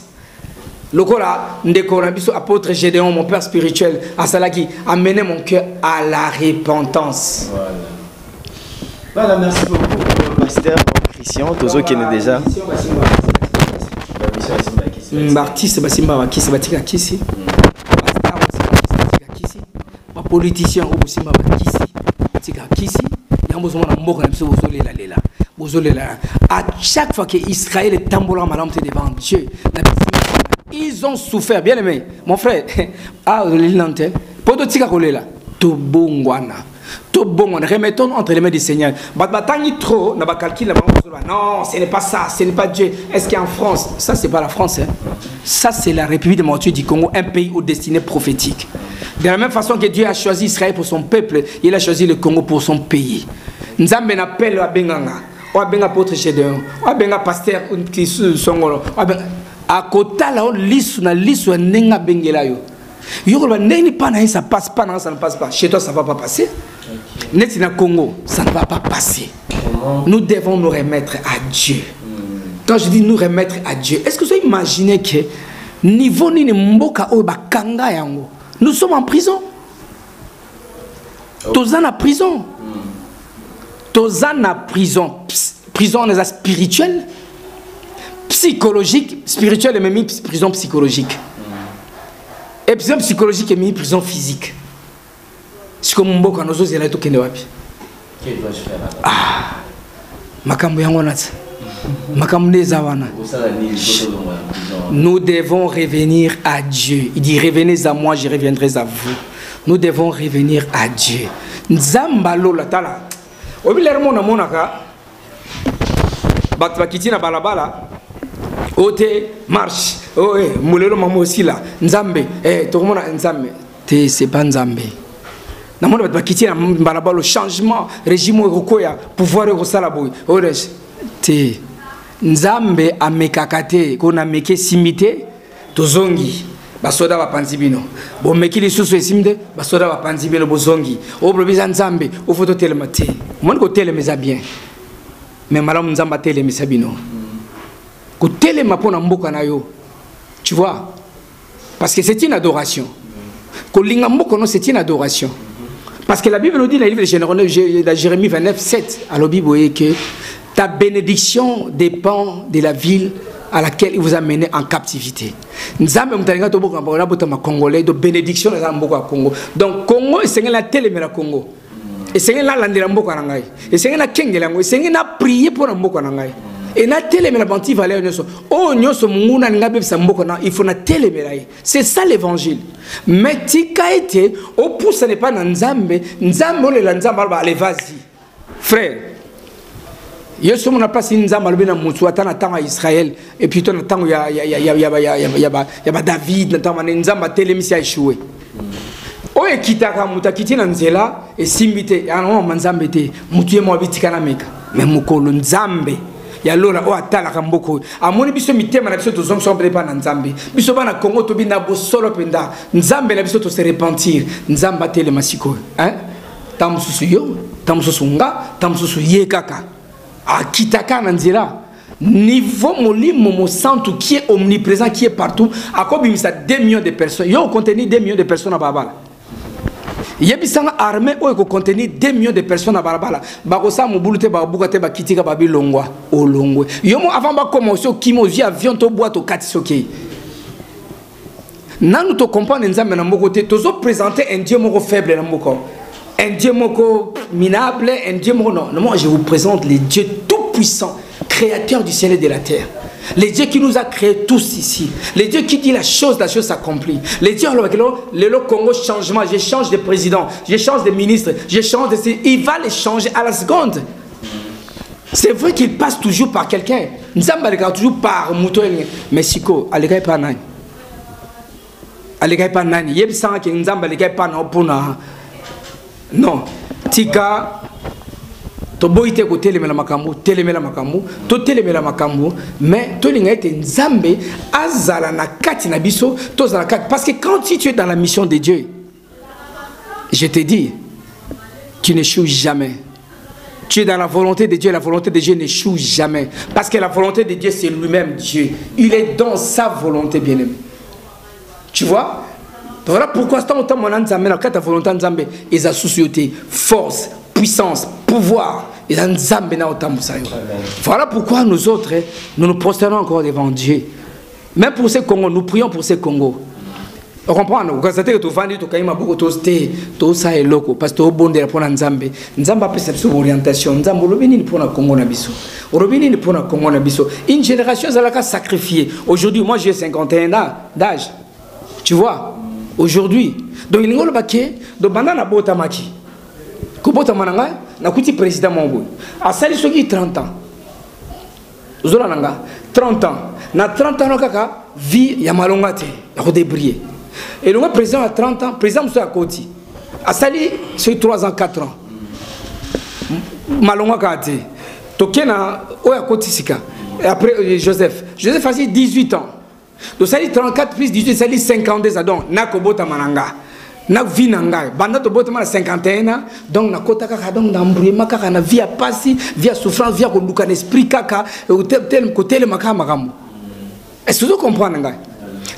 Speaker 1: Lokola Ndekorabiso apôtre Gédéon, mon père spirituel, à Salaki, amener mon cœur à la repentance.
Speaker 4: Voilà, merci beaucoup, pasteur Christian, Tozo qui est déjà.
Speaker 1: Artiste basimba bakisi batika kisi politicien au basimba bakisi batika kisi yango zomona mboka na biso bozolela lela bozolela. À chaque fois que Israël est tambola malam devant Dieu, ils ont souffert. Bien aimé mon frère, ah l'ilante poto tika kolela to bongwana. Remettons entre les mains du Seigneur. Trop, non, ce n'est pas ça, ce n'est pas Dieu. Est-ce qu'en France, ça c'est pas la France, hein? Ça c'est la République démocratique du Congo, un pays aux destinées prophétiques. De la même façon que Dieu a choisi Israël pour son peuple, il a choisi le Congo pour son pays. Nzambe n'appelle à Benganga, ou à Benga apôtre Gédéon, ou à Benga pasteur qui songolo, à Kota là, l'issue na l'issue nenga bengelayo. Ça passe pas, ça ne passe pas. Chez toi, ça ne va pas passer. Okay. Congo, ça ne va pas passer. Nous devons nous remettre à Dieu. Quand je dis nous remettre à Dieu, est-ce que vous imaginez que niveau ni mboka oba kanga yango, nous sommes en prison. Tozan en prison. Tozan en prison. Prison spirituelle, psychologique, spirituelle et même prison psychologique. Et prison psychologique et prison physique. C'est comme un beau nous sommes tout kende wapi. Ah, makambo yango nat. Makambo nezawana. Nous devons revenir à Dieu. Il dit revenez à moi, je reviendrai à vous. Nous devons revenir à Dieu. Nzambalo la tala. Obilermo na monaka. Batbakiti na balabala. Ote marche. Oh eh, mulelo mamo aussi là. Nzambe. Eh, tout le monde Nzambe. Te c'est pas Nzambe. Na mona batbakiti na balabala, le changement régime rokoya pouvoir rosala boy. Oresh. Te Nzambe amekakate ko na meke simite tozongi. Basoda bapanzi bino. Bo meki lisusu esimde basoda bapanzi bino bozongi. Obrobiza Nzambe o foto telemate. Mon ko telemeza bien. Mais malamu Nzamba telemeza bino. Ko telema pona mboka na yo. Tu vois? Parce que c'est une adoration. Ko linga mboko no c'est une adoration. Parce que la Bible nous dit dans le livre de Jérémie 29, 7, à la Bible, vous voyez que ta bénédiction dépend de la ville à laquelle il vous a mené en captivité. Nous avons Congolais de bénédiction dans le Congo. Donc Congo est la télé mais la Congo. Et c'est là landela mboko na ngai. Et c'est na kengela ngo, c'est na prier pour mboko na ngai. Et na télémela banti valeur nyoso. Oh nyoso munguna ngabe bisa mboko na, il faut na télémela. C'est ça l'évangile. Mais tika été au pouce n'est pas na nzambe, nzambe le nzambe allez vas-y. Frère, Yesu mona place nzambe alobena mutu atana tanga Israël et puis ton tango ya David na tanga nzambe télémisi a échoué. Oye kitaka mutakiti na nzela et simbite ano manzambe te mutu yemo abitika na meka mais mukolo nzambe ya lola o atala kamboko amoni biso mitema na biso to zomso pas na nzambe biso bana Congo to bina bo solo penda nzambe na biso to se repentir nzamba tele masiko hein tamsusu yo tamsusu nga tamsusu ye kaka akitaka na nzela niveau molimo mo santu qui est omniprésent qui est partout akobimisa 2 millions de personnes yo contenu 2 millions de personnes à babala. Il y a une armée qui contenir 2 millions de personnes à Barabala. Bakosa mobulute babukate bakitika babilongwa olongwe. Yomo avant ba commencer kimo via avion to boîte au katisoke. Nanu to comprendre nzambe na mboko te tozo présenter un Dieu moko faible na mboko. Un Dieu moko minable, un Dieu moko non. Moi je vous présente le Dieu tout puissant, créateur du ciel et de la terre. Le Dieu qui nous a créés tous ici. Le Dieu qui dit la chose s'accomplit. Le Dieu, le Congo changement, je change de président, je change de ministre, je change de... Il va les changer à la seconde. C'est vrai qu'il passe toujours par quelqu'un. Nzamba le toujours par Mouto. Mais Siko, alega pas nani. Alega pas nani. Yeb sang que Nzamba le pas na opona. Non. Tika... To boite ko telemela makambo to telemela makambo mais to linga ete nzambe azala na kati na biso to zala kati parce que quand tu es dans la mission de Dieu je te dis tu n'échoues jamais. Tu es dans la volonté de Dieu, la volonté de Dieu n'échoue jamais parce que la volonté de Dieu c'est lui-même Dieu. Il est dans sa volonté bien-aimé. Tu vois? Voilà pourquoi tant mon nzambe na kati volonté nzambe eza société, force, puissance, pouvoir. Et voilà pourquoi nous autres, nous nous prosternons encore devant Dieu. Même pour ces Congos, nous prions pour ces Congos. On comprend, vous constatez que tu vas dire que tu as beaucoup de ça est loco, parce que tu as bon pour Nzambe. Nzambe a cette orientation. Nzambe a pour le Congo Nabiso. Robini pour le Congo Nabiso. Une génération, ça l'a sacrifié. Aujourd'hui, moi j'ai 51 ans d'âge. Tu vois, aujourd'hui. Donc il y a un baquet de banana botamaki. Kubota mananga na kuti président mongo asali soki 30 ans zola nanga 30 ans na 30 ans kaka vie ya malonga te ya ko débrier et le président a 30 ans président muso ya koti asali sur 3 ans 4 ans malonga kate tokena oya koti sika et après Joseph a 18 ans donc sali 34 plus 18 sali 52 ans donc na kobota mananga na vie nanga banda to botama na 51 ans donc na kota kaka donc na mbrema kaka na vie à passer vie à souffrance vie à koluka l'esprit kaka tel côté le makama makambo. Est-ce que vous comprenez nanga?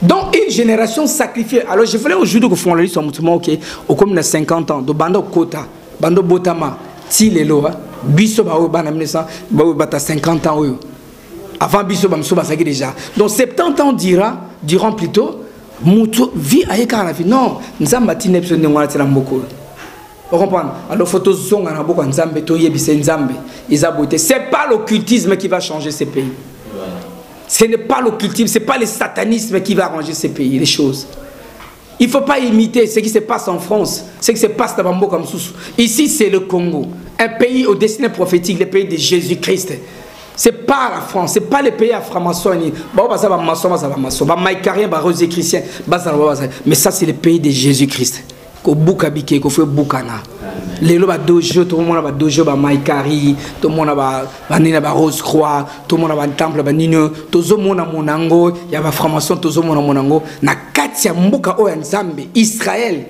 Speaker 1: Donc une génération sacrifiée. Alors je voulais aujourd'hui que font le son mutumo OK au comme na 50 ans de banda kota bando botama ti lelo biso ba o bana 1900 ba o bata 50 ans avant biso ba mso ba saki déjà. Donc 70 ans diront plutôt Moutou vie ayeka na vie non nzamba tine biso ndengwana tela mboko. Vous comprenez? Alors photo zonga na boko nzambe to yebise nzambe izabote. C'est pas l'occultisme qui va changer ces pays. Ce n'est pas l'occultisme, c'est pas le satanisme qui va arranger ces pays, les choses. Il faut pas imiter ce qui se passe en France, ce qui se passe dans Bambo comme Soussou. Ici c'est le Congo, un pays au destin prophétique, le pays de Jésus-Christ. C'est pas la France, c'est pas les pays afro-maçonniques. Mais ça, c'est le pays de Jésus-Christ. Les lois dojo, tout le monde a dojo, maïkari, tout le monde a nina rose croix, tout le monde a temple, nino, tout le monde a monango, il y a franc-maçon, tout le monde a monango. Na katia mbuka o nzambe Israël.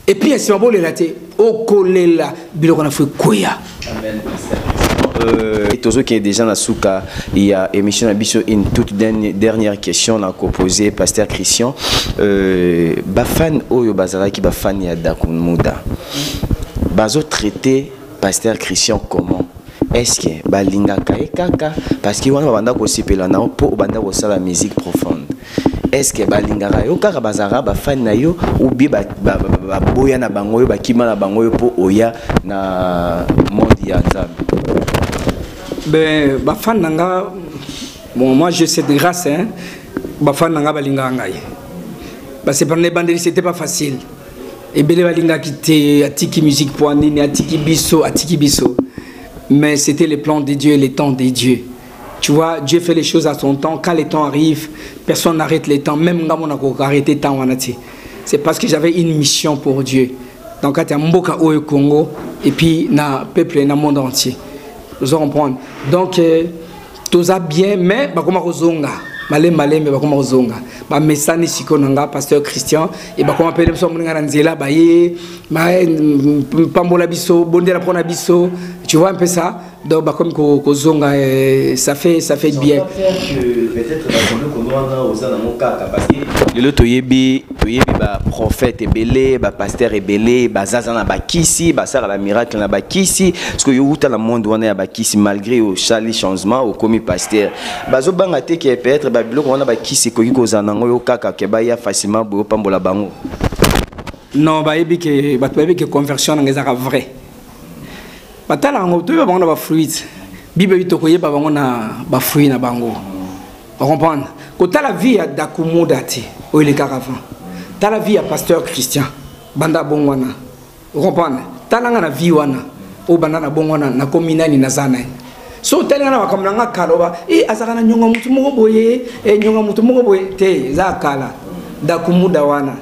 Speaker 1: Et puis c'est un beau relaté. O kolela, biloko na fait koya. Amen.
Speaker 4: Et tous ceux qui est déjà dans Souka, il y a émission une toute dernière question à poser pasteur Christian. Bafan oyo bazara ki bafan ya Dakumouda. Bazo traiter pasteur Christian comment? Est-ce que balinga kaka parce que wana banda ko sipela na po banda ko sala musique profonde. est-ce que balingaka yo kaka bazara ba fan na yo ou bien ba boya na bango yo ba kima na bango yo po oya na monde ya Nzambe?
Speaker 1: Ben ba fan nanga, bon moi je sais de grâce hein, ba fan nanga balingaka ngai. Parce que par les bandes c'était pas facile. Et belé balinga quitté atiki musique pour nini atiki biso. Mais c'était le plan de Dieu et le temps de Dieu. Tu vois, Dieu fait les choses à son temps. Quand le temps arrive, personne n'arrête le temps. Même quand on a arrêté le temps, c'est parce que j'avais une mission pour Dieu. Donc, il y a Mboka au Congo et puis dans le peuple, dans le monde entier. Vous comprenez? Donc, tout ça bien, mais comme Rozonga. Mais comme Rozonga. Messani Sikonanga, pasteur Christian, et comme appelle ça, Nzela, Pambola Bisso, Bondela Prona Bisso, tu vois un peu ça? Donc, comme Kozonga, ça fait bien.
Speaker 4: Peut-être parce que le toyebi prophète est belé, pasteur est belé, zazana bakisi, sara la miracle na bakisi, parce que yo uta la monde wana ya bakisi malgré au chali changement au commis pasteur. Bazo banga te qui peut-être biloko wana bakisi ko kozana ngo kaka ke ba ya facilement bo pambola bango.
Speaker 1: Non, bayebi que conversion ngezaka vrai. Batala ngo to ba na ba fruits. Bible bitokoye ba bango na ba fruits na bango. Vous comprenez? Quand tu as la vie d'Akumudati, ou il est caravans, tu as la vie à pasteur Christian, Banda Bongwana. Vous comprenez? Tu as la vie ou Banda Bongwana, na komina ni nazana. So tu as la comme la kaloba, et azarana nyonga mutu moboye, et nyonga mutu moboye, te zakala, d'Akumudawana.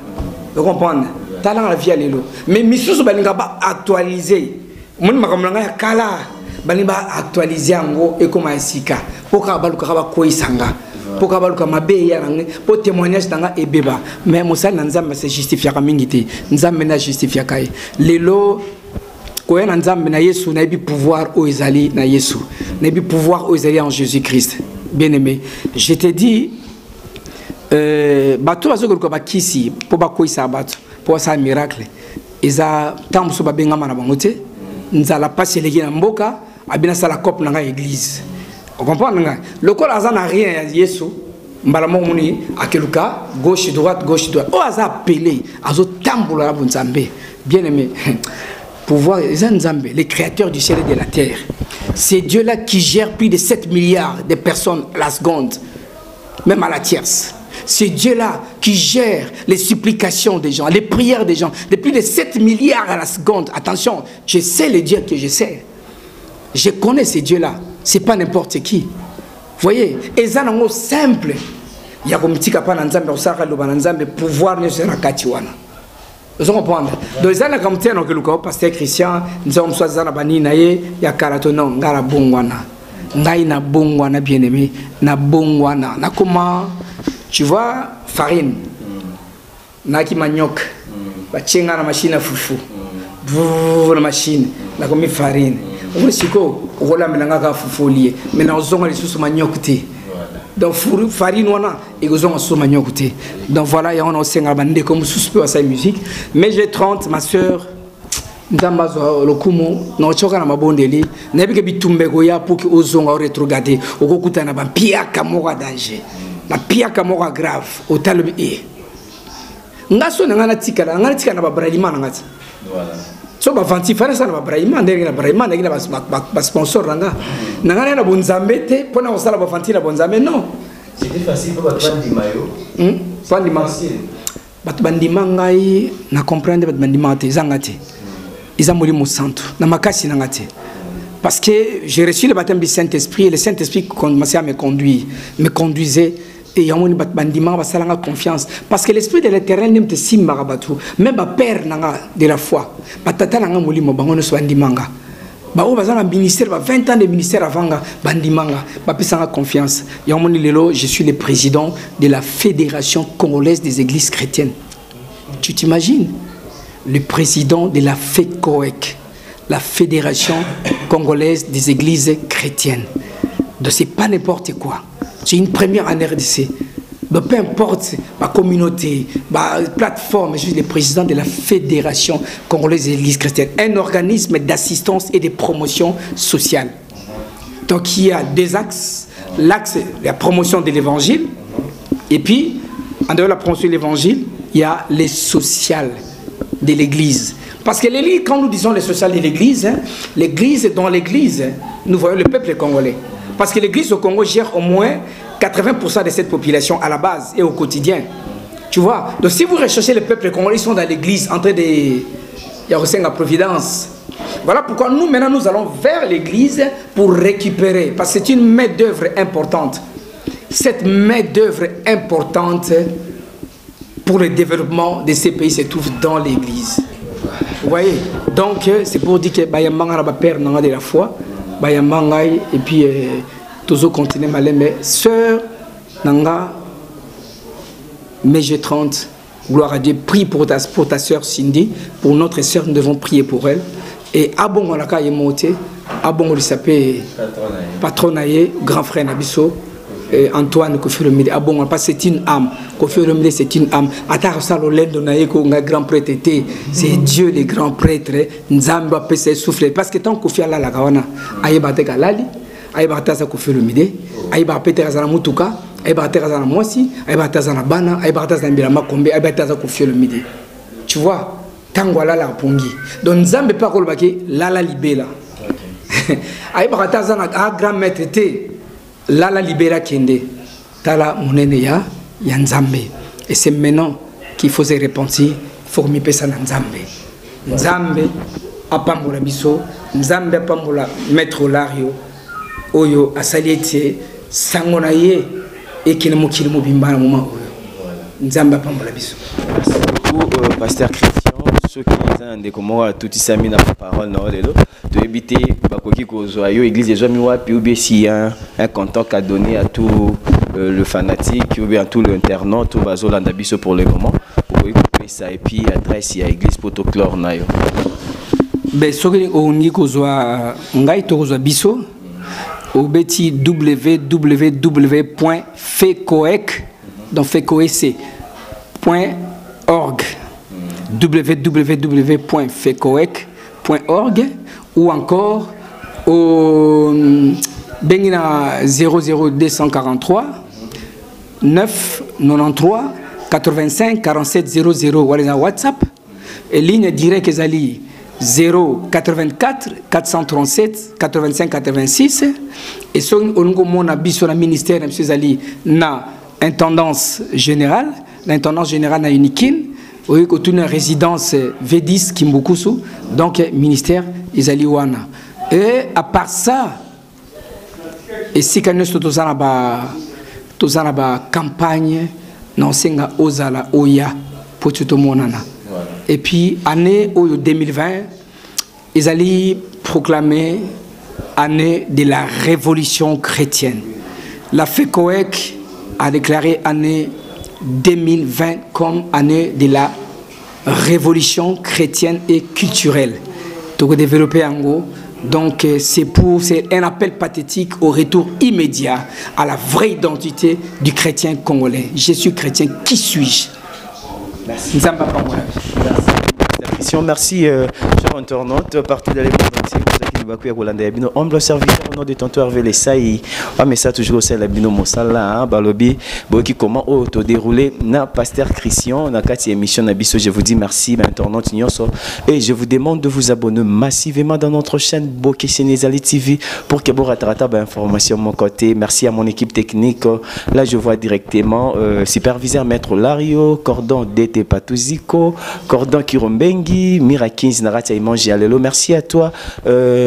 Speaker 1: Vous comprenez? Tu as la vie à l'élo. Mais Missous Balinga ba actualisé. Mon makamanga ya kala, Balinga actualisé en et comme Sika. Pourquoi Baluka Koisanga? Pour pour témoignage dans ebeba mais Moussa Nzambe se justifie à mingité Nzambe na justifie à kai lelo ko en Nzambe na Yesu na bi pouvoir au ezali na Yesu na bi pouvoir au ezali en Jésus-Christ. Bien aimé, je te dis bato bazoko ko bakisi pour bakoisa bato pour ça miracle eza tamso babenga mana bangote nzala passer les na mboka abina sala cop na église. Vous comprenez? Le corps n'a rien à Yesu. Mbalamo moni akeluka gauche droite. Oh aza appelé azo tambola bunzambe. Bien aimé. Pouvoir Nzambe, le créateur du ciel et de la terre. C'est Dieu là qui gère plus de 7 milliards de personnes à la seconde, même à la tierce. C'est Dieu là qui gère les supplications des gens, les prières des gens, de plus de 7 milliards à la seconde. Attention, je sais le Dieu que je sais. Je connais ce Dieu là. C'est pas n'importe qui. Vous voyez, et ça c'est simple. Il y a comme petit capable Nzambe au sara lo Nzambe pouvoir ne sera katiwana. Vous comprenez? Donc ça comme tiens que le pasteur Christian nous sommes soit na bani naye ya karatono ngara bongwana. Ngai na bongwana bien aimé, na bongwana. Na comment tu vois farine. Na ki manioc. Ba chenga na machine à foufou. La machine, na comme farine. On siko rola melanga fufolier mais na ozonga les sous manioc-té. Donc farine wana et ozonga sous manioc-té. Donc voilà, il y a on osenga bande comme sous à sa musique mais j'ai 30 ma sœur ndambazo lokumo na choka na mabondeli na bike bitumbe goya pour que ozonga retrogarder okokuta na ba piaka moko danger na piaka moko grave au talobi e ngaso ngana tika na ba bralima na ngati. Voilà. So ba vanti fara sana ba Brahima ndenge na Brahima ndenge na ba sponsor ranga nangana na bonzambe te pona osala ba vanti na bonzambe non
Speaker 4: c'était facile pour ba bandima yo
Speaker 1: bandima ba bandima ngai na comprendre ba bandima te zangate ils ont molimo santo na makasi na ngate parce que j'ai reçu le baptême du Saint-Esprit et le Saint-Esprit commençait à me conduisait et il y a un bandiment va salanga confiance parce que l'esprit de l'Éternel n'aime te simbarabatu même ba père nanga de la foi ba tata nanga molimo bangono so bandimanga ba o bazana ministère ba 20 ans de ministère avanga bandimanga ba pesanga confiance il y a un lelo je suis le président de la Fédération congolaise des églises chrétiennes. Tu t'imagines le président de la FECOEC, la Fédération congolaise des églises chrétiennes. Donc c'est pas n'importe quoi. C'est une première en RDC. Donc, peu importe ma communauté, ma plateforme, je suis le président de la Fédération congolaise des églises chrétiennes, un organisme d'assistance et de promotion sociale. Donc il y a deux axes. L'axe de la promotion de l'évangile et puis en dehors de la promotion de l'évangile, il y a les sociales de l'église. Parce que l'église, quand nous disons les sociales de l'église, l'église, dans l'église, nous voyons le peuple congolais. Parce que l'église au Congo gère au moins 80% de cette population à la base et au quotidien. Tu vois? Donc si vous recherchez le peuple congolais, ils sont dans l'église, en train de... Il y a aussi la providence. Voilà pourquoi nous, maintenant, nous allons vers l'église pour récupérer. Parce que c'est une main d'œuvre importante. Cette main d'œuvre importante pour le développement de ces pays se trouve dans l'église. Vous voyez? Donc, c'est pour dire que Bayamanga n'a pas peur de la foi. Bayamanga, et puis, tous autres continents malais, mais sœur Nanga, mais j'ai 30. Gloire à Dieu, prie pour ta sœur Cindy, pour notre sœur, nous devons prier pour elle. Et Abon Olaka est monté, Abon Olisapé, patronaye, grand frère Nabiso, Antoine Kofi Olomide, Abon, parce que c'est une âme. Kofi Olomide, c'est une âme. Atar Salolène Donaye, grand prêtre était, c'est Dieu le grand prêtre, Nzamba peut se souffler. Parce que tant Kofi Allah la Gawana, Aïbate Galali, Aïbate Kofi Olomide, Aïbate Peter Azana Mutuka, Aïbate Azana Mwasi, Aïbate Azana Bana, Aïbate Azana Bilama Kombe, Aïbate Azana Kofi Olomide. Tu vois? Tangwala la pongi. Donc Nzambe pas kolbaki lala libela. Aïe barata zana grand maître té lala libera kende. Tala monene ya Nzambe. Et c'est maintenant qu'il faut se repentir, faut miper ça Nzambe. Nzambe apambola biso, Nzambe apambola maître Lario oyo asaliete sangonaye et qui ne mokili mobimba na moment oyo. Nzambe apambola biso.
Speaker 4: Merci beaucoup pasteur Christian. Ceux qui ont des comment tout ça mis dans la parole non de éviter bakoki kozo ayo église des hommes wapi ou bien si un contact à donner à tout le fanatique ou bien tout l'internaute tout bazolanda biso pour le moment pour couper ça et puis adresse à église protoclore na yo
Speaker 1: ben soki ongi kozo ngai to kozo biso au beti www.fecoec donc fecoec.org www.fecoec.org ou encore au Benina 00243 993 85 47 00 voilà WhatsApp et ligne directe Zali 084 437 85 86 et son ongo mona biso na ministère M. Zali na intendance générale na Unikin. Oui, quand une résidence V10 Kimbukusu, donc ministère Isaliwana. Et à part ça, et si nous sommes dans campagne, nous sommes Ozala Oya pour tout le monde. Et puis, année 2020, ils allaient proclamer année de la révolution chrétienne. La FECOEC a déclaré année 2020 comme année de la révolution chrétienne et culturelle. Donc développer en gros. Donc c'est un appel pathétique au retour immédiat à la vraie identité du chrétien congolais. Je suis chrétien, qui suis-je? Merci.
Speaker 4: Merci, chers internautes, partout dans les mondes entiers. Humble serviteur au nom de tonton Hervé Lessaï. Mais ça toujours c'est la bino mosala balobi boki comment auto déroulé na pasteur Christian na kati émission na biso. Je vous dis merci internautes nyonso et je vous demande de vous abonner massivement dans notre chaîne Boki Sénézali TV pour que vous rattrapez l'information de mon côté. Merci à mon équipe technique. Là je vois directement superviseur maître Lario, cordon DT Patuziko, cordon Kirombengi, Mirakins Narati Imanji Alelo. Merci à toi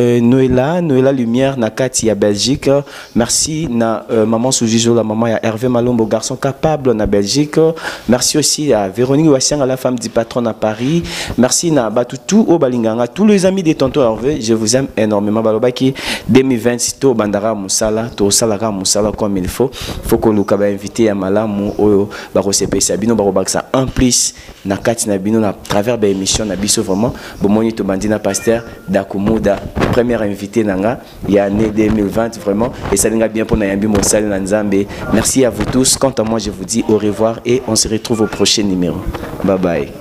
Speaker 4: Noëlla Lumière Nakati à Belgique. Merci na maman Soujijo, la maman à Hervé Malombo, garçon capable na Belgique. Merci aussi à Véronique Wassiang, la femme du patron à Paris. Merci na Batutu au Balinganga, tous les amis des tontons Hervé, je vous aime énormément. Balobaki 2020 to Bandara Moussala, to Salara Moussala comme il faut. Faut que nous kaba invité à Malamu au Barosepe Sabino Barobaksa en plus Nakati Nabino à travers des émissions Nabiso vraiment. Bomoni to Bandina Pasteur Dakumuda. Première invité nanga il y a année 2020 vraiment et ça n'a bien pour Nayambi Moussal Nzambe. Merci à vous tous. Quant à moi je vous dis au revoir et on se retrouve au prochain numéro. Bye bye.